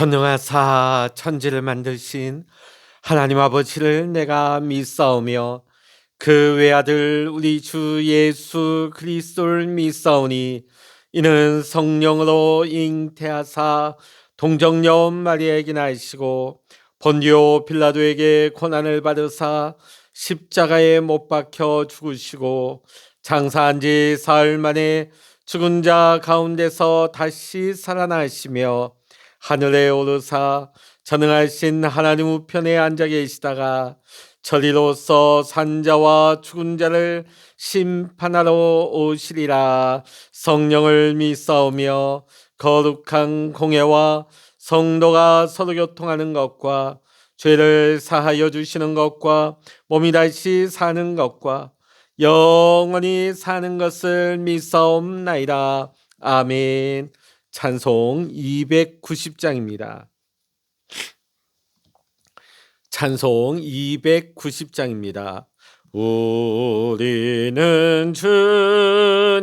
전능하사 천지를 만드신 하나님 아버지를 내가 믿사오며 그 외아들 우리 주 예수 그리스도를 믿사오니 이는 성령으로 잉태하사 동정녀 마리아에게 나시고 본디오 빌라도에게 고난을 받으사 십자가에 못 박혀 죽으시고 장사한 지 사흘 만에 죽은 자 가운데서 다시 살아나시며 하늘에 오르사 전능하신 하나님 우편에 앉아 계시다가 저리로서 산자와 죽은 자를 심판하러 오시리라. 성령을 믿사오며 거룩한 공예와 성도가 서로 교통하는 것과 죄를 사하여 주시는 것과 몸이 다시 사는 것과 영원히 사는 것을 믿사옵나이다. 아멘. 찬송 290장입니다. 찬송 290장입니다. 우리는 주님을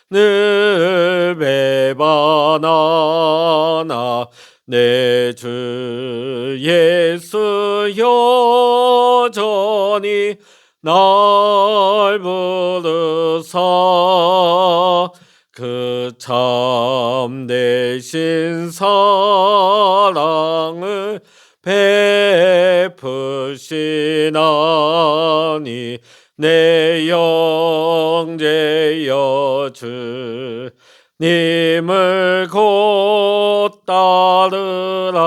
늘 배반하나 내 주 예수 여전히 날 부르사 그 참되신 사랑을 베푸시나니 내 영제여 주님을 곧 따르라.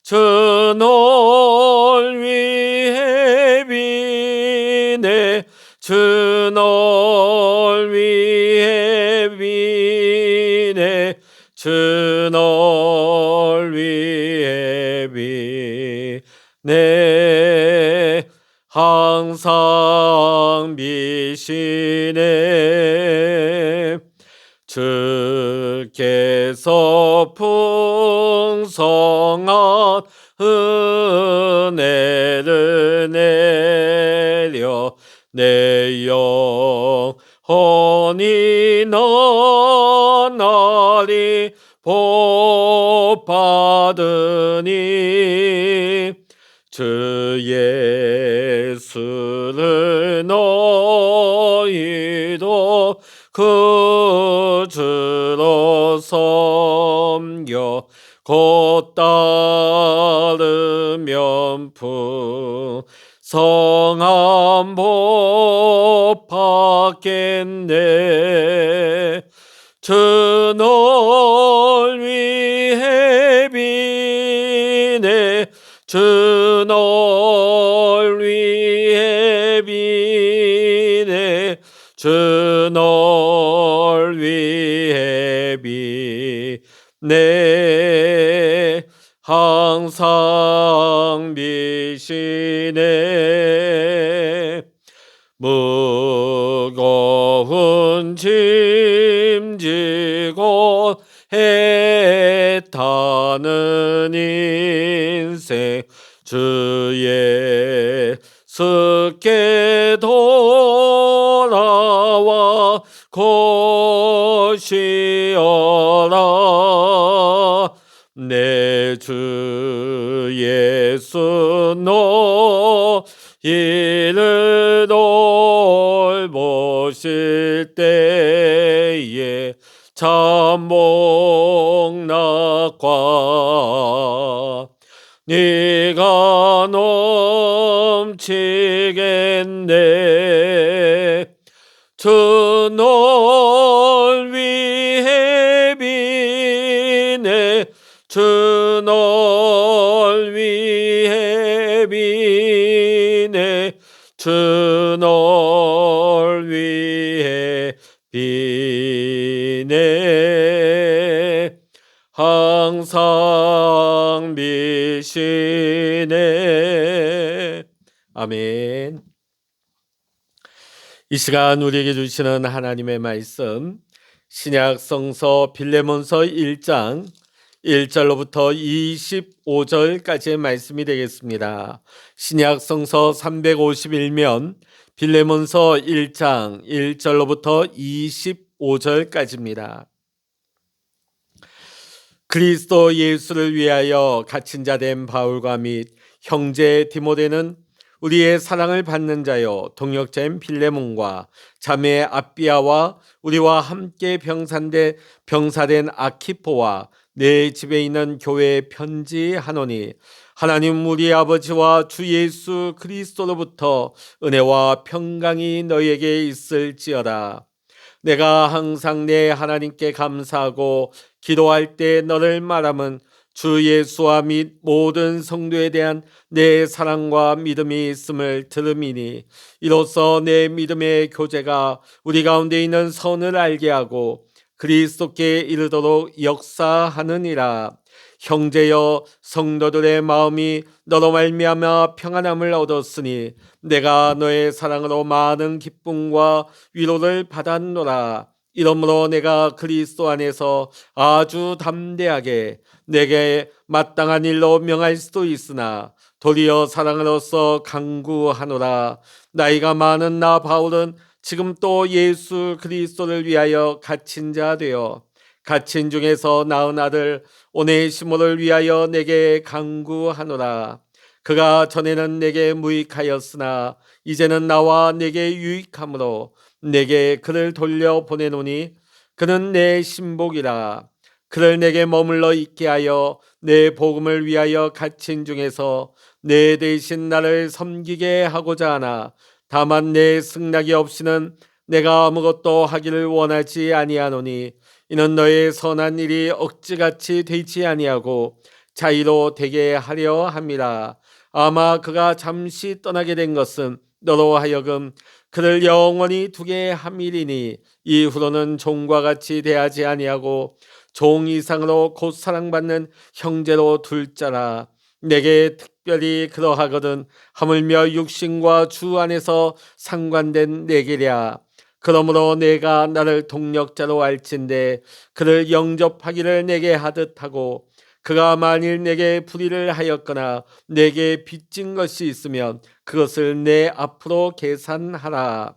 주 널 위해 비네 주 널 위해 비네 주 널 위해 비네 항상 비시네. 주께서 풍성한 은혜를 내려 내 영혼이 나날이 복 받으니 주 예수를 너희도 그 주로 섬겨 곧 따르면 풍성한 복 받겠네. 주 널 위해 비네 주 널 위해 비네 주 널 위해 비네 항상 비시네. 무거운 짐 지고 애타는 인생 주 예수께 돌아와 고시어라. 내 주 예수 너희를 돌보실 때에 참복락과 네가 넘치겠네. 주 널 위해 비네 주 널 위해 비네 주 널 위해 비네 항상 비시네. 아멘. 이 시간 우리에게 주시는 하나님의 말씀 신약 성서 빌레몬서 1장 1절로부터 25절까지의 말씀이 되겠습니다. 신약 성서 351면 빌레몬서 1장 1절로부터 25절까지입니다. 그리스도 예수를 위하여 갇힌 자 된 바울과 및 형제 디모데는 우리의 사랑을 받는 자요 동역자인 빌레몬과 자매 아비아와 우리와 함께 병사된 아키포와 내 집에 있는 교회에 편지하노니 하나님 우리 아버지와 주 예수 그리스도로부터 은혜와 평강이 너희에게 있을지어다. 내가 항상 내 하나님께 감사하고 기도할 때 너를 말함은 주 예수와 및 모든 성도에 대한 내 사랑과 믿음이 있음을 들음이니 이로써 내 믿음의 교제가 우리 가운데 있는 선을 알게 하고 그리스도께 이르도록 역사하느니라. 형제여 성도들의 마음이 너로 말미암아 평안함을 얻었으니 내가 너의 사랑으로 많은 기쁨과 위로를 받았노라. 이러므로 내가 그리스도 안에서 아주 담대하게 내게 마땅한 일로 명할 수도 있으나 도리어 사랑으로서 강구하노라. 나이가 많은 나 바울은 지금 또 예수 그리스도를 위하여 갇힌 자 되어 갇힌 중에서 낳은 아들 오네시모를 위하여 내게 강구하노라. 그가 전에는 내게 무익하였으나 이제는 나와 내게 유익함으로 내게 그를 돌려 보내노니 그는 내 신복이라. 그를 내게 머물러 있게 하여 내 복음을 위하여 갇힌 중에서 내 대신 나를 섬기게 하고자 하나 다만 내 승낙이 없이는 내가 아무것도 하기를 원하지 아니하노니 이는 너의 선한 일이 억지같이 되지 아니하고 자의로 되게 하려 함이라. 아마 그가 잠시 떠나게 된 것은 너로 하여금 그를 영원히 두게 함이리니 이후로는 종과 같이 대하지 아니하고 종 이상으로 곧 사랑받는 형제로 둘 자라. 내게 특별히 그러하거든 하물며 육신과 주 안에서 상관된 내게랴. 그러므로 내가 나를 동력자로 알진대 그를 영접하기를 내게 하듯 하고 그가 만일 내게 불의를 하였거나 내게 빚진 것이 있으면 그것을 내 앞으로 계산하라.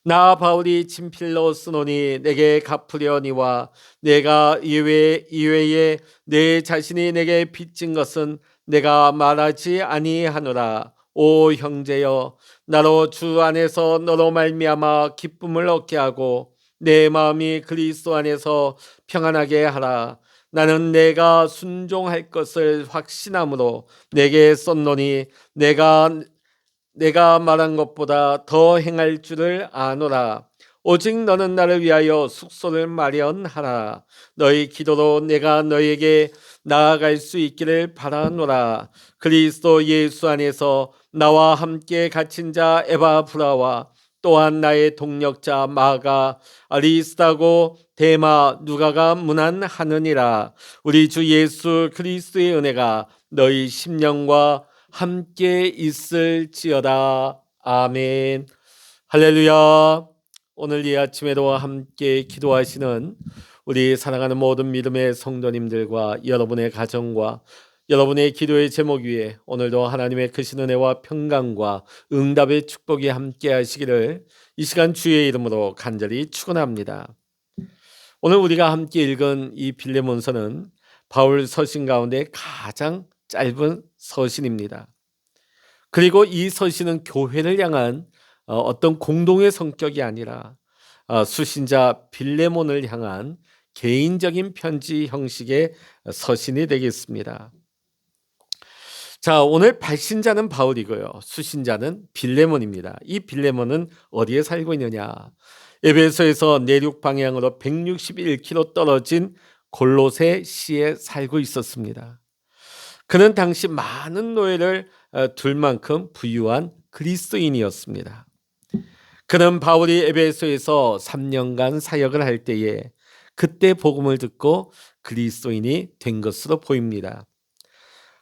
나 바울이 친필로 쓰노니 내게 갚으려니와 내가 이외에 내 자신이 내게 빚진 것은 내가 말하지 아니하노라. 오 형제여 나로 주 안에서 너로 말미암아 기쁨을 얻게 하고 내 마음이 그리스도 안에서 평안하게 하라. 나는 내가 순종할 것을 확신함으로 내게 썼노니 내가 말한 것보다 더 행할 줄을 아노라. 오직 너는 나를 위하여 숙소를 마련하라. 너희 기도로 내가 너에게 나아갈 수 있기를 바라노라. 그리스도 예수 안에서 나와 함께 갇힌 자 에바브라와 또한 나의 동력자 마가 아리스다고 데마 누가가 문안하느니라. 우리 주 예수 그리스도의 은혜가 너희 심령과 함께 있을지어다. 아멘. 할렐루야. 오늘 이 아침에도 함께 기도하시는 우리 사랑하는 모든 믿음의 성도님들과 여러분의 가정과 여러분의 기도의 제목 위에 오늘도 하나님의 크신 은혜와 평강과 응답의 축복이 함께 하시기를 이 시간 주의 이름으로 간절히 축원합니다. 오늘 우리가 함께 읽은 이 빌레몬서는 바울 서신 가운데 가장 짧은 서신입니다. 그리고 이 서신은 교회를 향한 어떤 공동의 성격이 아니라 수신자 빌레몬을 향한 개인적인 편지 형식의 서신이 되겠습니다. 자, 오늘 발신자는 바울이고요. 수신자는 빌레몬입니다. 이 빌레몬은 어디에 살고 있느냐? 에베소에서 내륙 방향으로 161km 떨어진 골로새 시에 살고 있었습니다. 그는 당시 많은 노예를 둘 만큼 부유한 그리스도인이었습니다. 그는 바울이 에베소에서 3년간 사역을 할 때에 그때 복음을 듣고 그리스도인이 된 것으로 보입니다.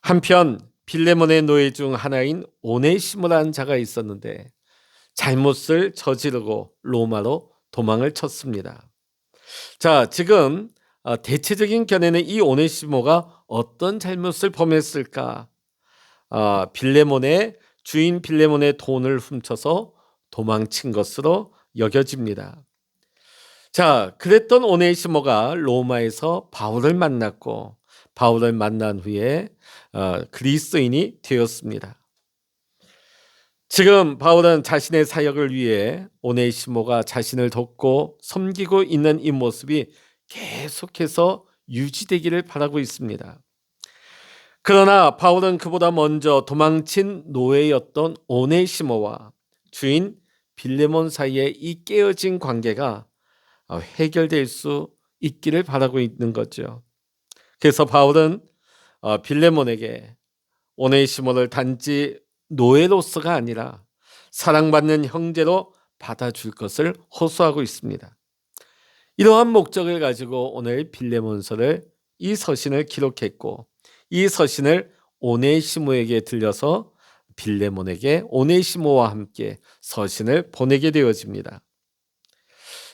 한편 빌레몬의 노예 중 하나인 오네시모라는 자가 있었는데 잘못을 저지르고 로마로 도망을 쳤습니다. 자, 지금 대체적인 견해는 이 오네시모가 어떤 잘못을 범했을까? 주인 빌레몬의 돈을 훔쳐서 도망친 것으로 여겨집니다. 자, 그랬던 오네시모가 로마에서 바울을 만났고 바울을 만난 후에 그리스도인이 되었습니다. 지금 바울은 자신의 사역을 위해 오네시모가 자신을 돕고 섬기고 있는 이 모습이 계속해서 유지되기를 바라고 있습니다. 그러나 바울은 그보다 먼저 도망친 노예였던 오네시모와 주인 빌레몬 사이의 이 깨어진 관계가 해결될 수 있기를 바라고 있는 거죠. 그래서 바울은 빌레몬에게 오네시모를 단지 노예로서가 아니라 사랑받는 형제로 받아줄 것을 호소하고 있습니다. 이러한 목적을 가지고 오늘 빌레몬서를 이 서신을 기록했고 이 서신을 오네시모에게 들려서 빌레몬에게 오네시모와 함께 서신을 보내게 되어집니다.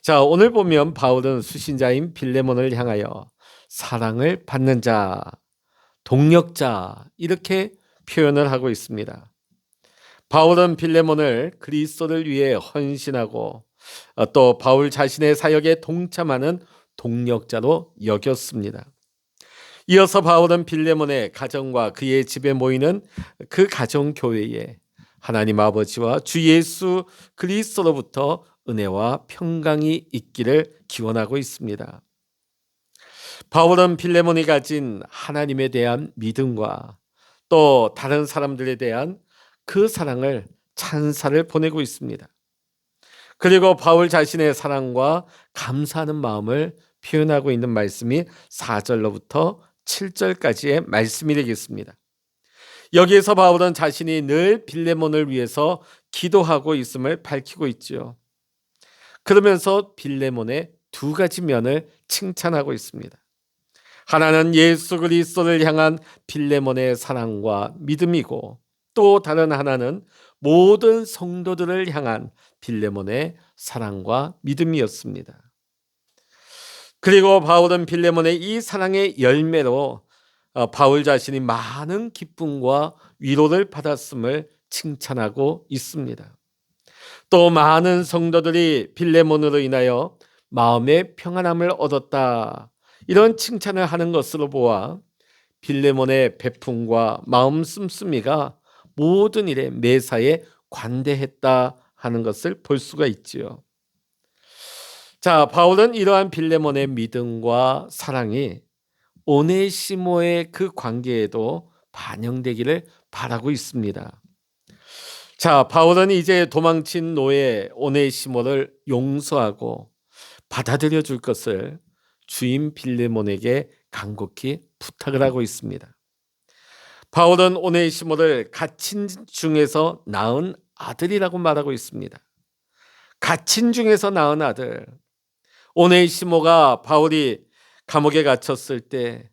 자, 오늘 보면 바울은 수신자인 빌레몬을 향하여 사랑을 받는 자, 동력자 이렇게 표현을 하고 있습니다. 바울은 빌레몬을 그리스도를 위해 헌신하고 또 바울 자신의 사역에 동참하는 동력자로 여겼습니다. 이어서 바울은 빌레몬의 가정과 그의 집에 모이는 그 가정교회에 하나님 아버지와 주 예수 그리스도로부터 은혜와 평강이 있기를 기원하고 있습니다. 바울은 빌레몬이 가진 하나님에 대한 믿음과 또 다른 사람들에 대한 그 사랑을 찬사를 보내고 있습니다. 그리고 바울 자신의 사랑과 감사하는 마음을 표현하고 있는 말씀이 4절로부터 7절까지의 말씀이 되겠습니다. 여기에서 바울은 자신이 늘 빌레몬을 위해서 기도하고 있음을 밝히고 있죠. 그러면서 빌레몬의 두 가지 면을 칭찬하고 있습니다. 하나는 예수 그리스도를 향한 빌레몬의 사랑과 믿음이고 또 다른 하나는 모든 성도들을 향한 빌레몬의 사랑과 믿음이었습니다. 그리고 바울은 빌레몬의 이 사랑의 열매로 바울 자신이 많은 기쁨과 위로를 받았음을 칭찬하고 있습니다. 또 많은 성도들이 빌레몬으로 인하여 마음의 평안함을 얻었다. 이런 칭찬을 하는 것으로 보아 빌레몬의 베품과 마음 씀씀이가 모든 일에 매사에 관대했다 하는 것을 볼 수가 있지요. 자, 바울은 이러한 빌레몬의 믿음과 사랑이 오네시모의 그 관계에도 반영되기를 바라고 있습니다. 자, 바울은 이제 도망친 노예 오네시모를 용서하고 받아들여 줄 것을 주인 빌레몬에게 간곡히 부탁을 하고 있습니다. 바울은 오네시모를 갇힌 중에서 낳은 아들이라고 말하고 있습니다. 갇힌 중에서 낳은 아들. 오네시모가 바울이 감옥에 갇혔을 때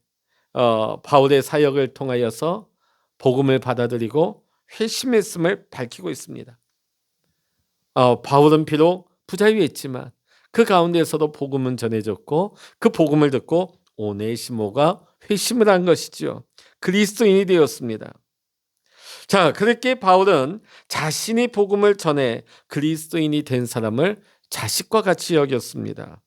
바울의 사역을 통하여서 복음을 받아들이고 회심했음을 밝히고 있습니다. 바울은 비록 부자유했지만 그 가운데서도 복음은 전해졌고 그 복음을 듣고 오네시모가 회심을 한 것이죠. 그리스도인이 되었습니다. 자, 그렇게 바울은 자신이 복음을 전해 그리스도인이 된 사람을 자식과 같이 여겼습니다.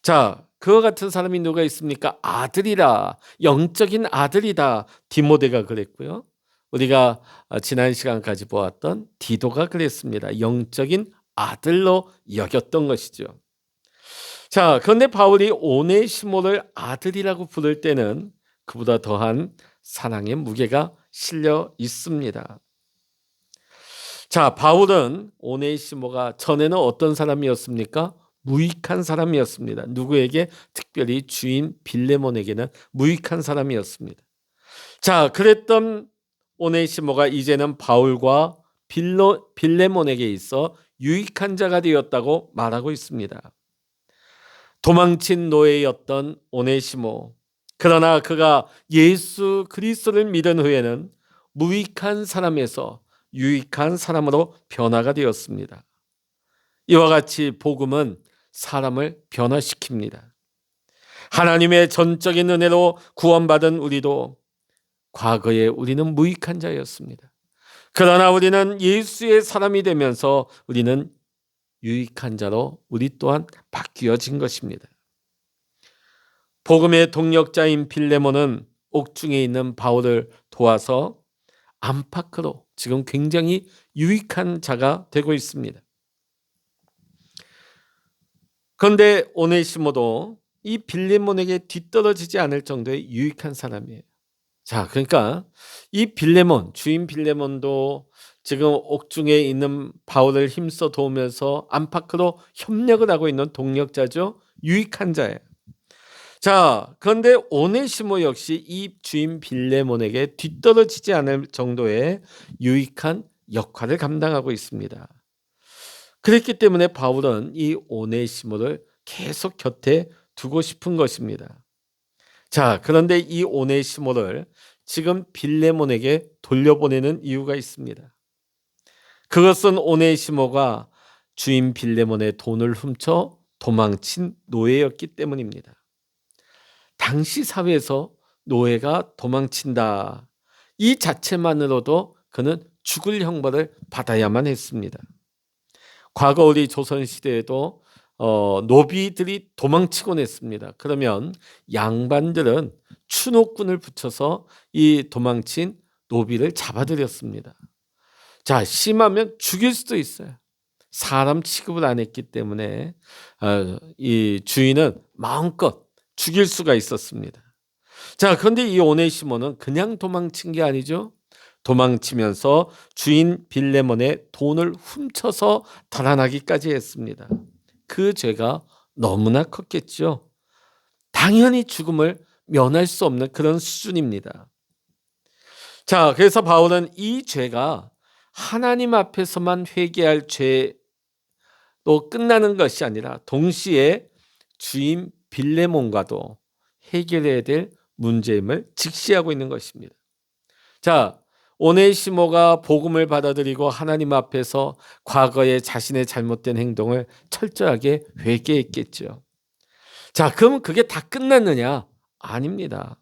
자, 그와 같은 사람이 누가 있습니까? 아들이라, 영적인 아들이다. 디모데가 그랬고요. 우리가 지난 시간까지 보았던 디도가 그랬습니다. 영적인 아들로 여겼던 것이죠. 자, 그런데 바울이 오네시모를 아들이라고 부를 때는 그보다 더한 사랑의 무게가 실려 있습니다. 자, 바울은 오네시모가 전에는 어떤 사람이었습니까? 무익한 사람이었습니다. 누구에게? 특별히 주인 빌레몬에게는 무익한 사람이었습니다. 자, 그랬던 오네시모가 이제는 바울과 빌레몬에게 있어 유익한 자가 되었다고 말하고 있습니다. 도망친 노예였던 오네시모, 그러나 그가 예수 그리스도를 믿은 후에는 무익한 사람에서 유익한 사람으로 변화가 되었습니다. 이와 같이 복음은 사람을 변화시킵니다. 하나님의 전적인 은혜로 구원받은 우리도 과거에 우리는 무익한 자였습니다. 그러나 우리는 예수의 사람이 되면서 우리는 유익한 자로 우리 또한 바뀌어진 것입니다. 복음의 동력자인 빌레몬은 옥중에 있는 바울을 도와서 안팎으로 지금 굉장히 유익한 자가 되고 있습니다. 그런데 오네시모도 이 빌레몬에게 뒤떨어지지 않을 정도의 유익한 사람이에요. 자, 그러니까 이 빌레몬, 주인 빌레몬도 지금 옥중에 있는 바울을 힘써 도우면서 안팎으로 협력을 하고 있는 동력자죠. 유익한 자예요. 자, 그런데 오네시모 역시 이 주인 빌레몬에게 뒤떨어지지 않을 정도의 유익한 역할을 감당하고 있습니다. 그렇기 때문에 바울은 이 오네시모를 계속 곁에 두고 싶은 것입니다. 자, 그런데 이 오네시모를 지금 빌레몬에게 돌려보내는 이유가 있습니다. 그것은 오네시모가 주인 빌레몬의 돈을 훔쳐 도망친 노예였기 때문입니다. 당시 사회에서 노예가 도망친다, 이 자체만으로도 그는 죽을 형벌을 받아야만 했습니다. 과거 우리 조선시대에도 노비들이 도망치곤 했습니다. 그러면 양반들은 추노꾼을 붙여서 이 도망친 노비를 잡아들였습니다. 자, 심하면 죽일 수도 있어요. 사람 취급을 안 했기 때문에 이 주인은 마음껏 죽일 수가 있었습니다. 자, 그런데 이 오네시모는 그냥 도망친 게 아니죠. 도망치면서 주인 빌레몬의 돈을 훔쳐서 달아나기까지 했습니다. 그 죄가 너무나 컸겠죠. 당연히 죽음을 면할 수 없는 그런 수준입니다. 자, 그래서 바울은 이 죄가 하나님 앞에서만 회개할 죄로 끝나는 것이 아니라 동시에 주인 빌레몬과도 해결해야 될 문제임을 직시하고 있는 것입니다. 자, 오네시모가 복음을 받아들이고 하나님 앞에서 과거의 자신의 잘못된 행동을 철저하게 회개했겠죠. 자, 그럼 그게 다 끝났느냐? 아닙니다.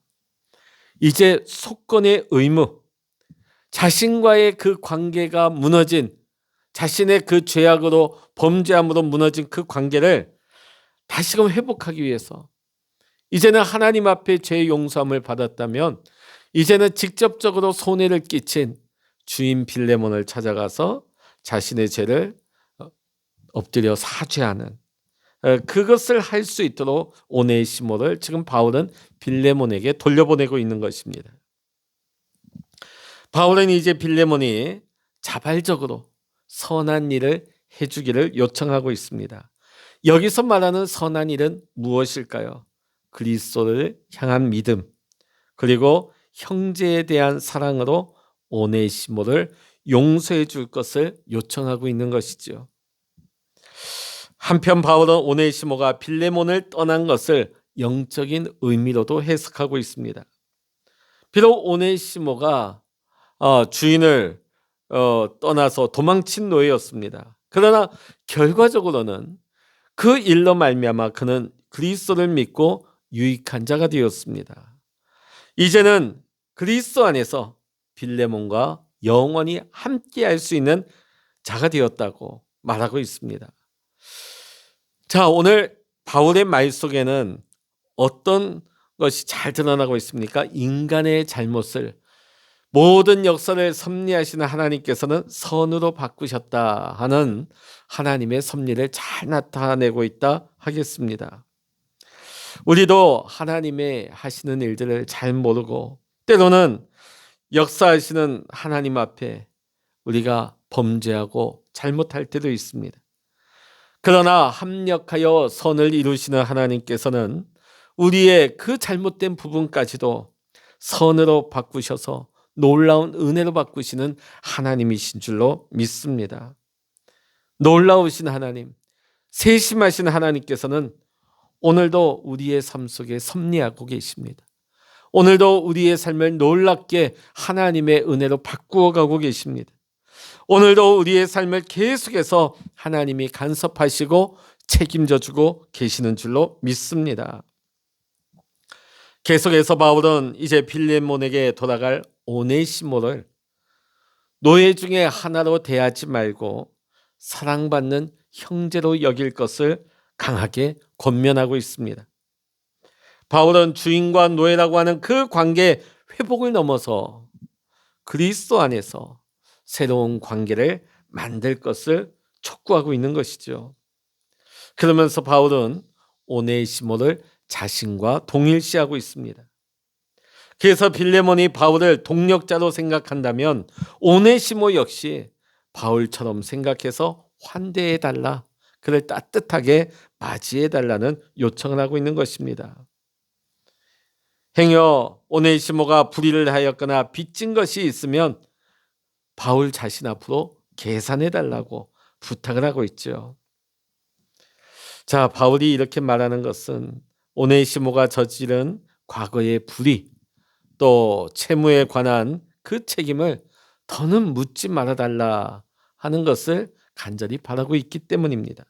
이제 속건의 의무, 자신과의 그 관계가 무너진, 자신의 그 죄악으로 범죄함으로 무너진 그 관계를 다시금 회복하기 위해서 이제는 하나님 앞에 죄의 용서함을 받았다면 이제는 직접적으로 손해를 끼친 주인 빌레몬을 찾아가서 자신의 죄를 엎드려 사죄하는, 그것을 할 수 있도록 오네시모를 지금 바울은 빌레몬에게 돌려보내고 있는 것입니다. 바울은 이제 빌레몬이 자발적으로 선한 일을 해주기를 요청하고 있습니다. 여기서 말하는 선한 일은 무엇일까요? 그리스도를 향한 믿음, 그리고 형제에 대한 사랑으로 오네시모를 용서해 줄 것을 요청하고 있는 것이죠. 한편 바울은 오네시모가 빌레몬을 떠난 것을 영적인 의미로도 해석하고 있습니다. 비록 오네시모가 주인을 떠나서 도망친 노예였습니다. 그러나 결과적으로는 그 일로 말미암아 그는 그리스도를 믿고 유익한 자가 되었습니다. 이제는 그리스도 안에서 빌레몬과 영원히 함께할 수 있는 자가 되었다고 말하고 있습니다. 자, 오늘 바울의 말 속에는 어떤 것이 잘 드러나고 있습니까? 인간의 잘못을, 모든 역사를 섭리하시는 하나님께서는 선으로 바꾸셨다 하는 하나님의 섭리를 잘 나타내고 있다 하겠습니다. 우리도 하나님의 하시는 일들을 잘 모르고 때로는 역사하시는 하나님 앞에 우리가 범죄하고 잘못할 때도 있습니다. 그러나 합력하여 선을 이루시는 하나님께서는 우리의 그 잘못된 부분까지도 선으로 바꾸셔서 놀라운 은혜로 바꾸시는 하나님이신 줄로 믿습니다. 놀라우신 하나님, 세심하신 하나님께서는 오늘도 우리의 삶 속에 섭리하고 계십니다. 오늘도 우리의 삶을 놀랍게 하나님의 은혜로 바꾸어 가고 계십니다. 오늘도 우리의 삶을 계속해서 하나님이 간섭하시고 책임져 주고 계시는 줄로 믿습니다. 계속해서 바울은 이제 빌레몬에게 돌아갈 오네시모를 노예 중에 하나로 대하지 말고 사랑받는 형제로 여길 것을 강하게 권면하고 있습니다. 바울은 주인과 노예라고 하는 그 관계 회복을 넘어서 그리스도 안에서 새로운 관계를 만들 것을 촉구하고 있는 것이죠. 그러면서 바울은 오네시모를 자신과 동일시하고 있습니다. 그래서 빌레몬이 바울을 동력자로 생각한다면 오네시모 역시 바울처럼 생각해서 환대해달라, 그를 따뜻하게 맞이해달라는 요청을 하고 있는 것입니다. 행여 오네시모가 불의를 하였거나 빚진 것이 있으면 바울 자신 앞으로 계산해달라고 부탁을 하고 있죠. 자, 바울이 이렇게 말하는 것은 오네시모가 저지른 과거의 불의, 또 채무에 관한 그 책임을 더는 묻지 말아달라 하는 것을 간절히 바라고 있기 때문입니다.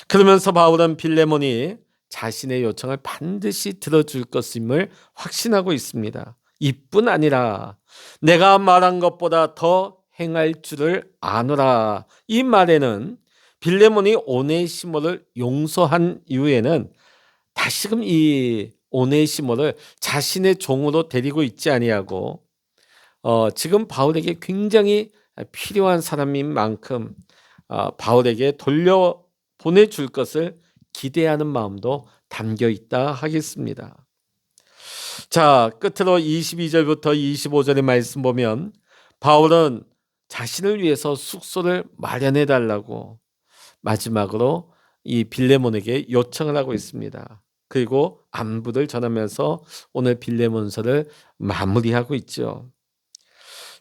그러면서 바울은 빌레몬이 자신의 요청을 반드시 들어줄 것임을 확신하고 있습니다. 이뿐 아니라 내가 말한 것보다 더 행할 줄을 아노라. 이 말에는 빌레몬이 오네시모를 용서한 이후에는 다시금 이 오네시모를 자신의 종으로 데리고 있지 아니하고 지금 바울에게 굉장히 필요한 사람인 만큼 바울에게 돌려 보내줄 것을 기대하는 마음도 담겨 있다 하겠습니다. 자, 끝으로 22절부터 25절의 말씀 보면 바울은 자신을 위해서 숙소를 마련해 달라고 마지막으로 이 빌레몬에게 요청을 하고 있습니다. 그리고 안부를 전하면서 오늘 빌레몬서를 마무리하고 있죠.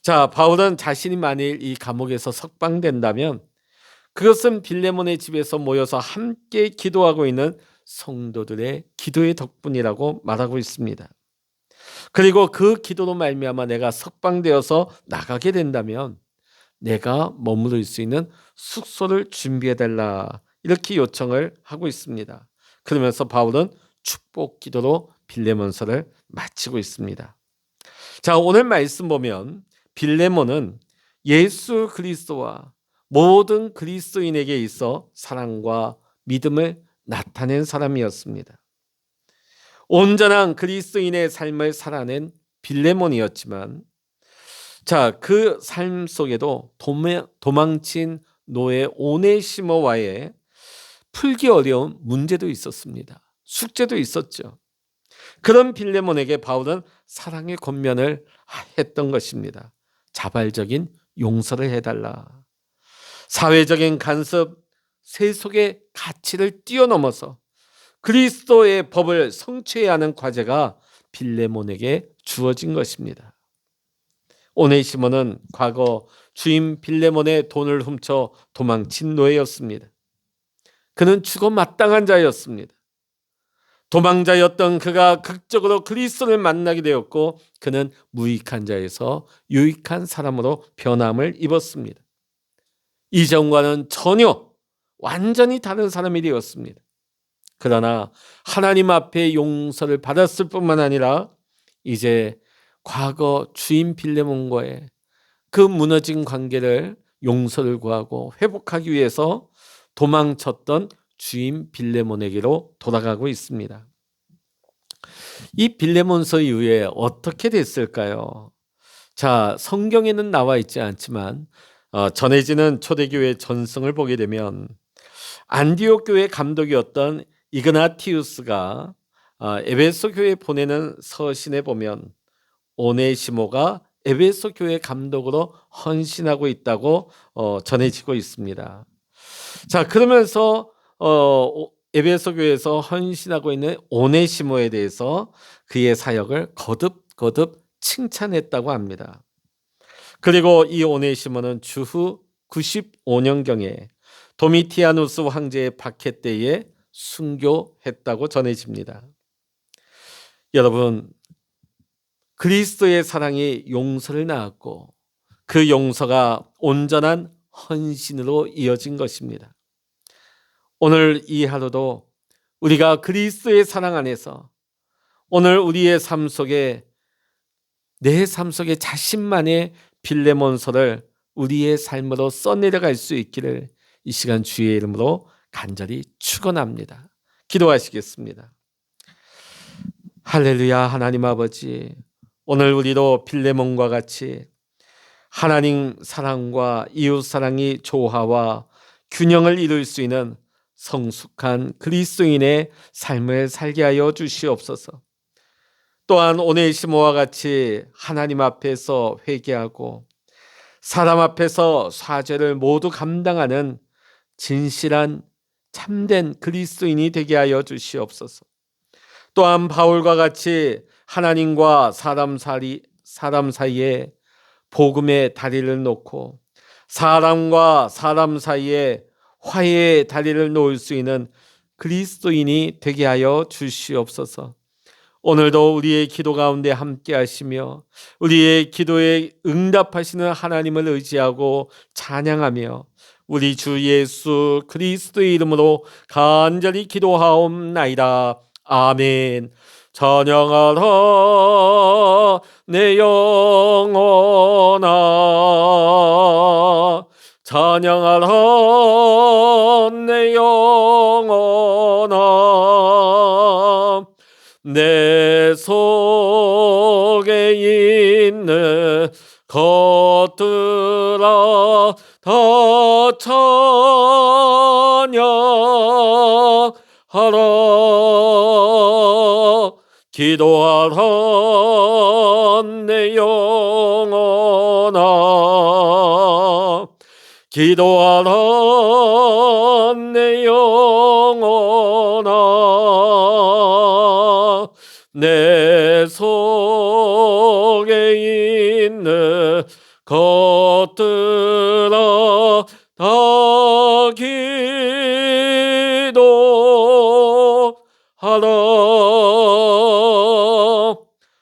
자, 바울은 자신이 만일 이 감옥에서 석방된다면 그것은 빌레몬의 집에서 모여서 함께 기도하고 있는 성도들의 기도의 덕분이라고 말하고 있습니다. 그리고 그 기도로 말미암아 내가 석방되어서 나가게 된다면 내가 머무를 수 있는 숙소를 준비해달라, 이렇게 요청을 하고 있습니다. 그러면서 바울은 축복 기도로 빌레몬서를 마치고 있습니다. 자, 오늘 말씀 보면 빌레몬은 예수 그리스도와 모든 그리스도인에게 있어 사랑과 믿음을 나타낸 사람이었습니다. 온전한 그리스도인의 삶을 살아낸 빌레몬이었지만, 자, 그 삶 속에도 도망친 노예 오네시모와의 풀기 어려운 문제도 있었습니다. 숙제도 있었죠. 그런 빌레몬에게 바울은 사랑의 권면을 했던 것입니다. 자발적인 용서를 해달라. 사회적인 간섭, 세속의 가치를 뛰어넘어서 그리스도의 법을 성취해야 하는 과제가 빌레몬에게 주어진 것입니다. 오네시모는 과거 주인 빌레몬의 돈을 훔쳐 도망친 노예였습니다. 그는 죽어 마땅한 자였습니다. 도망자였던 그가 극적으로 그리스도를 만나게 되었고 그는 무익한 자에서 유익한 사람으로 변함을 입었습니다. 이전과는 전혀 완전히 다른 사람이 되었습니다. 그러나 하나님 앞에 용서를 받았을 뿐만 아니라 이제 과거 주인 빌레몬과의 그 무너진 관계를 용서를 구하고 회복하기 위해서 도망쳤던 주인 빌레몬에게로 돌아가고 있습니다. 이 빌레몬서 이후에 어떻게 됐을까요? 자, 성경에는 나와 있지 않지만 전해지는 초대교회 전승을 보게 되면 안디옥 교회 감독이었던 이그나티우스가 에베소 교회에 보내는 서신에 보면 오네시모가 에베소 교회 감독으로 헌신하고 있다고 전해지고 있습니다. 자, 그러면서 에베소 교회에서 헌신하고 있는 오네시모에 대해서 그의 사역을 거듭 칭찬했다고 합니다. 그리고 이 오네시모는 주후 95년경에 도미티아누스 황제의 박해 때에 순교했다고 전해집니다. 여러분, 그리스도의 사랑이 용서를 낳았고 그 용서가 온전한 헌신으로 이어진 것입니다. 오늘 이 하루도 우리가 그리스도의 사랑 안에서 오늘 우리의 삶 속에 내 삶 속에 자신만의 빌레몬서를 우리의 삶으로 써내려갈 수 있기를 이 시간 주의 이름으로 간절히 축원합니다. 기도하시겠습니다. 할렐루야. 하나님 아버지, 오늘 우리도 빌레몬과 같이 하나님 사랑과 이웃 사랑이 조화와 균형을 이룰 수 있는 성숙한 그리스도인의 삶을 살게 하여 주시옵소서. 또한 오네시모와 같이 하나님 앞에서 회개하고 사람 앞에서 사죄를 모두 감당하는 진실한 참된 그리스도인이 되게 하여 주시옵소서. 또한 바울과 같이 하나님과 사람 사이에 복음의 다리를 놓고 사람과 사람 사이에 화해의 다리를 놓을 수 있는 그리스도인이 되게 하여 주시옵소서. 오늘도 우리의 기도 가운데 함께 하시며 우리의 기도에 응답하시는 하나님을 의지하고 찬양하며 우리 주 예수 그리스도의 이름으로 간절히 기도하옵나이다. 아멘. 찬양하라 내 영혼아, 찬양하라 내 영혼아, 내 속에 있는 것들아 다 찬양하라. 기도하라 내 영혼아, 기도하라 내 영혼아, 내 속에 있는 것들아 다 기도하라.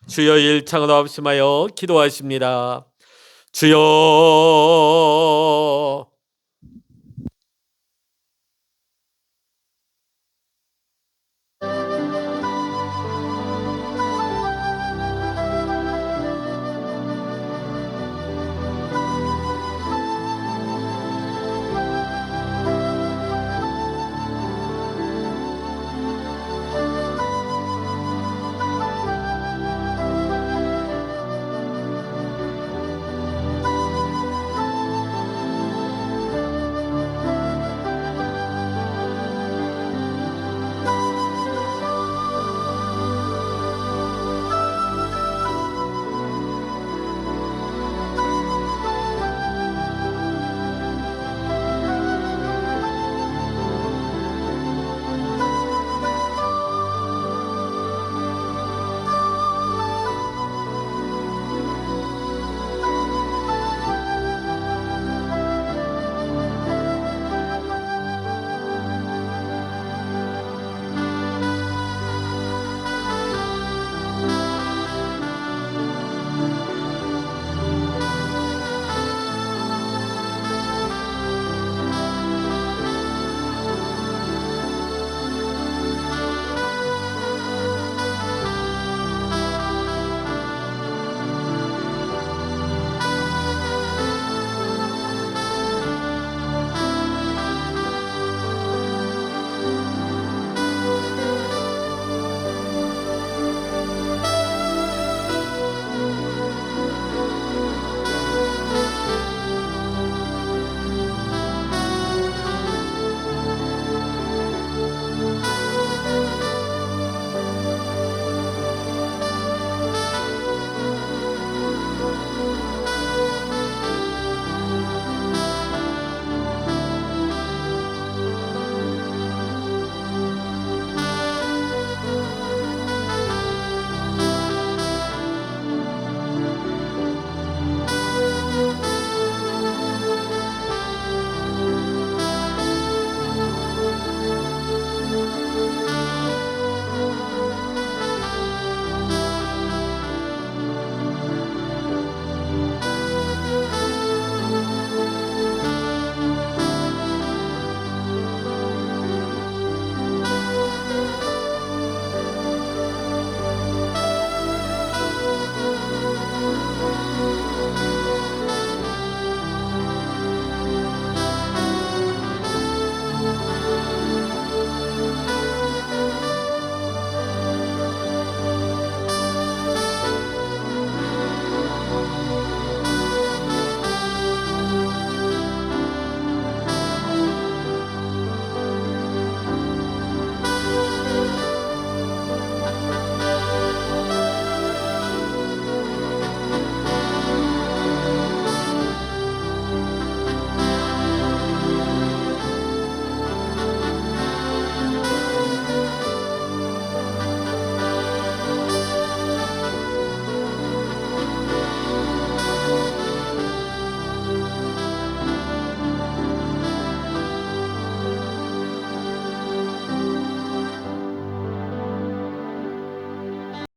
주여 일창으로 합심하여 기도하십니다. 주여